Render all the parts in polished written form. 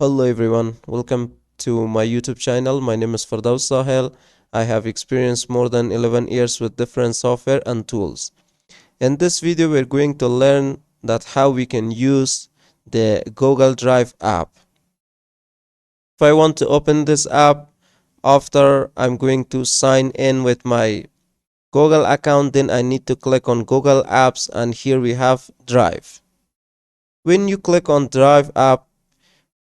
Hello everyone, welcome to my YouTube channel. My name is Fardaus Sahel. I have experienced more than 11 years with different software and tools. In this video, we're going to learn that how we can use the Google Drive app. If I want to open this app, after I'm going to sign in with my Google account, then I need to click on Google Apps, and here we have Drive. When you click on Drive app,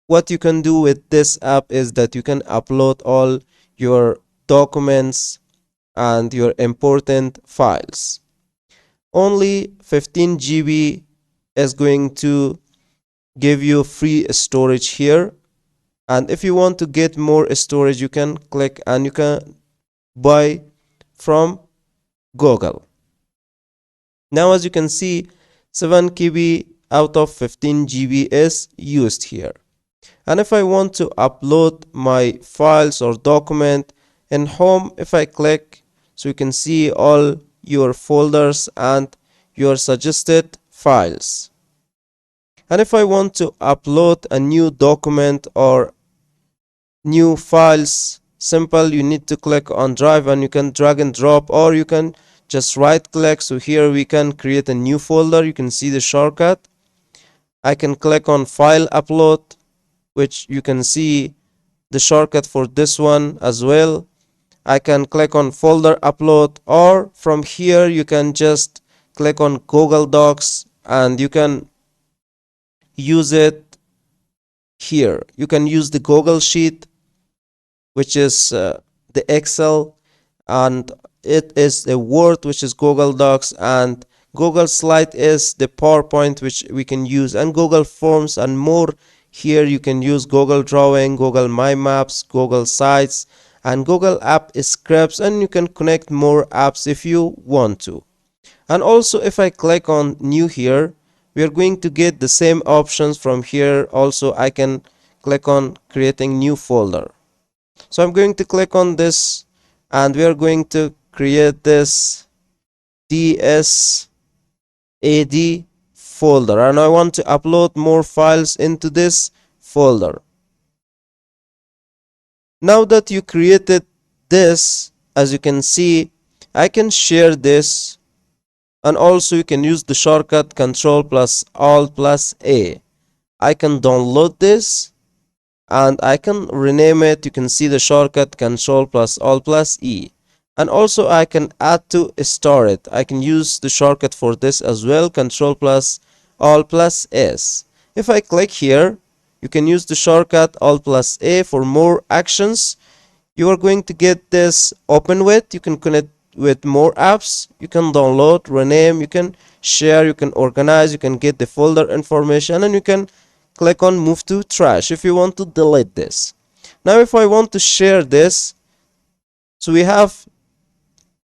what you can do with this app is that you can upload all your documents and your important files. Only 15 GB is going to give you free storage here, and if you want to get more storage you can click and you can buy from Google. Now as you can see, 7 KB out of 15 GB is used here. And if I want to upload my files or document in home, if I click, so you can see all your folders and your suggested files. And if I want to upload a new document or new files, simple, you need to click on Drive and you can drag and drop, or you can just right click. So here we can create a new folder. You can see the shortcut. I can click on File Upload, which you can see the shortcut for this one as well. I can click on Folder Upload, or from here you can just click on Google Docs and you can use it here. You can use the Google Sheet, which is the Excel, and it is a Word, which is Google Docs, and Google Slide is the PowerPoint, which we can use, and Google Forms and more. Here you can use Google Drawing, Google My Maps, Google Sites, and Google App Scripts, and you can connect more apps if you want to. And also if I click on New here, we are going to get the same options from here. Also I can click on creating new folder. So I'm going to click on this and we are going to create this DSAD folder, and I want to upload more files into this folder. Now that you created this, as you can see, I can share this, and also you can use the shortcut Control plus Alt plus A. I can download this and I can rename it. You can see the shortcut Control plus Alt plus E. And also I can add to store it. I can use the shortcut for this as well, Control plus Alt plus S. If I click here, you can use the shortcut Alt plus A for more actions. You are going to get this open with. You can connect with more apps. You can download, rename, you can share, you can organize, you can get the folder information, and you can click on move to trash if you want to delete this. Now if I want to share this, so we have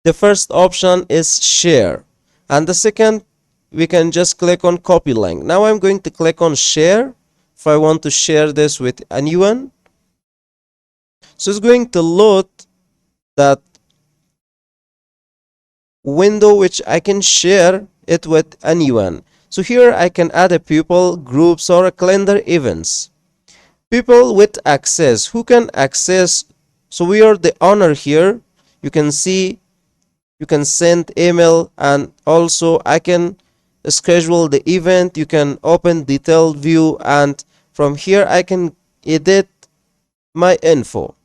the first option is share, and the second we can just click on copy link. Now I'm going to click on share if I want to share this with anyone. So it's going to load that window which I can share it with anyone. So here I can add a people, groups, or a calendar events. People with access, who can access? So we are the owner here. You can see you can send email, and also I can schedule the event. You can open detailed view, and from here I can edit my info.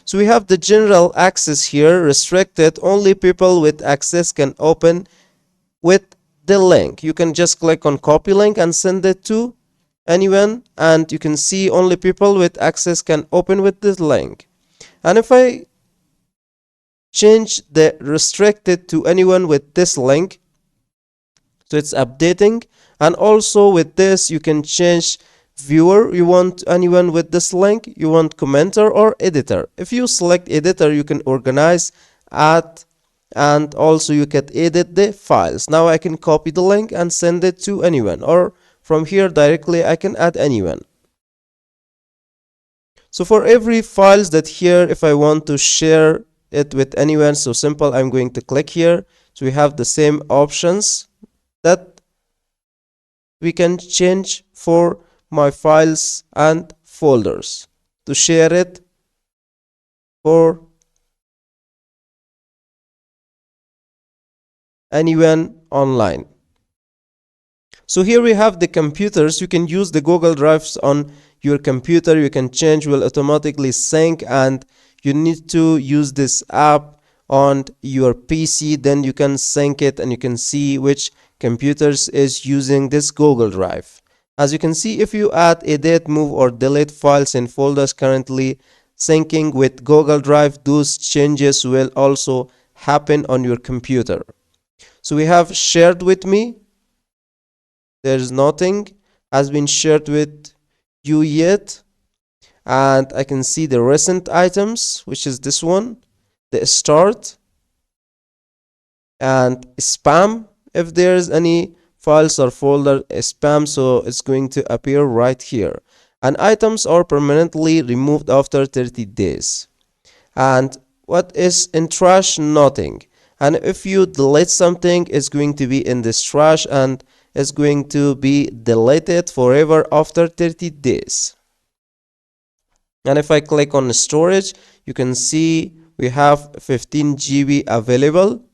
So we have the general access here, restricted, only people with access can open with the link. You can just click on copy link and send it to anyone, and you can see only people with access can open with this link. And if I change the restricted to anyone with this link, so it's updating. And also with this you can change viewer. You want anyone with this link, you want commenter or editor. If you select editor, you can organize, add, and also you can edit the files. Now I can copy the link and send it to anyone, or from here directly I can add anyone. So for every files that here, if I want to share it with anyone, so simple, I'm going to click here. So we have the same options that we can change for my files and folders to share it for anyone online. So here we have the computers. You can use the Google Drives on your computer. You can change, will automatically sync, and you need to use this app on your PC. Then you can sync it and you can see which computers is using this Google Drive. As you can see, if you add, edit, move or delete files and folders currently syncing with Google Drive, those changes will also happen on your computer. So we have shared with me. There's nothing has been shared with you yet, and I can see the recent items, which is this one, the start and spam. If there's any files or folder spam, so it's going to appear right here. And items are permanently removed after 30 days. And what is in trash? Nothing. And if you delete something, it's going to be in this trash and it's going to be deleted forever after 30 days. And if I click on storage, you can see we have 15 GB available,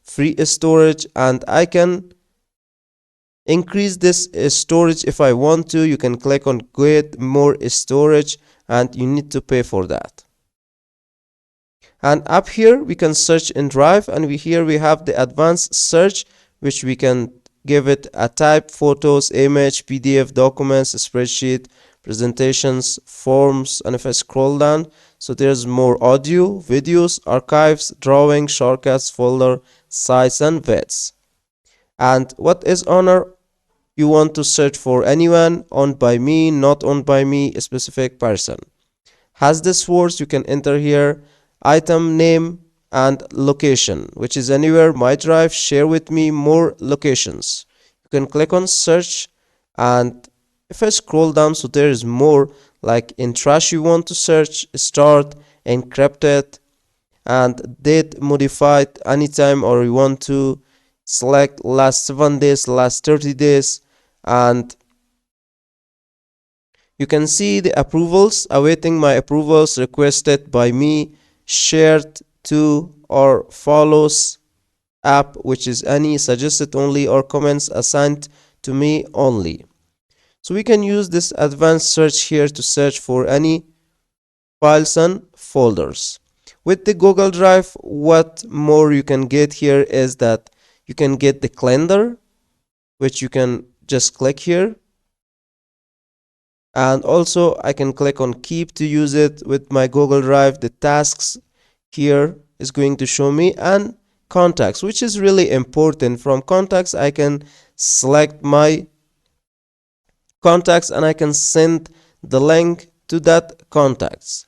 free storage, and I can increase this storage if I want to. You can click on get more storage and you need to pay for that. And up here we can search in Drive, and here we have the advanced search, which we can give it a type: photos, image, PDF, documents, spreadsheet, presentations, forms. And if I scroll down, so there's more audio, videos, archives, drawing, shortcuts, folder, sites and vids. And what is honor? You want to search for anyone, owned by me, not owned by me, a specific person. Has this words, you can enter here item name and location, which is anywhere, my drive, share with me, more locations. You can click on search, and if I scroll down, so there is more, like in trash you want to search, start, encrypted, and date modified anytime, or you want to select last 7 days, last 30 days, and you can see the approvals, awaiting my approvals, requested by me, shared to or follows app, which is any, suggested only, or comments assigned to me only. So we can use this advanced search here to search for any files and folders. With the Google Drive, what more you can get here is that you can get the calendar, which you can just click here. And also I can click on keep to use it with my Google Drive. The tasks here is going to show me, and contacts, which is really important. From contacts I can select my contacts and I can send the link to that contacts.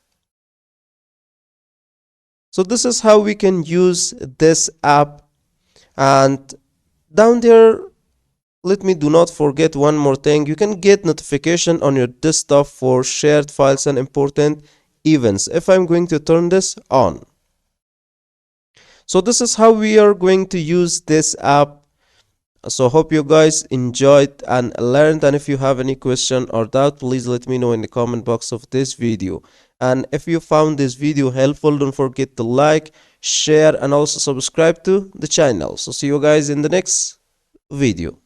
So this is how we can use this app. And down there, let me do not forget one more thing. You can get notification on your desktop for shared files and important events. If I'm going to turn this on. So this is how we are going to use this app. So hope you guys enjoyed and learned, and if you have any question or doubt, please let me know in the comment box of this video. And if you found this video helpful, don't forget to like, share and also subscribe to the channel. So see you guys in the next video.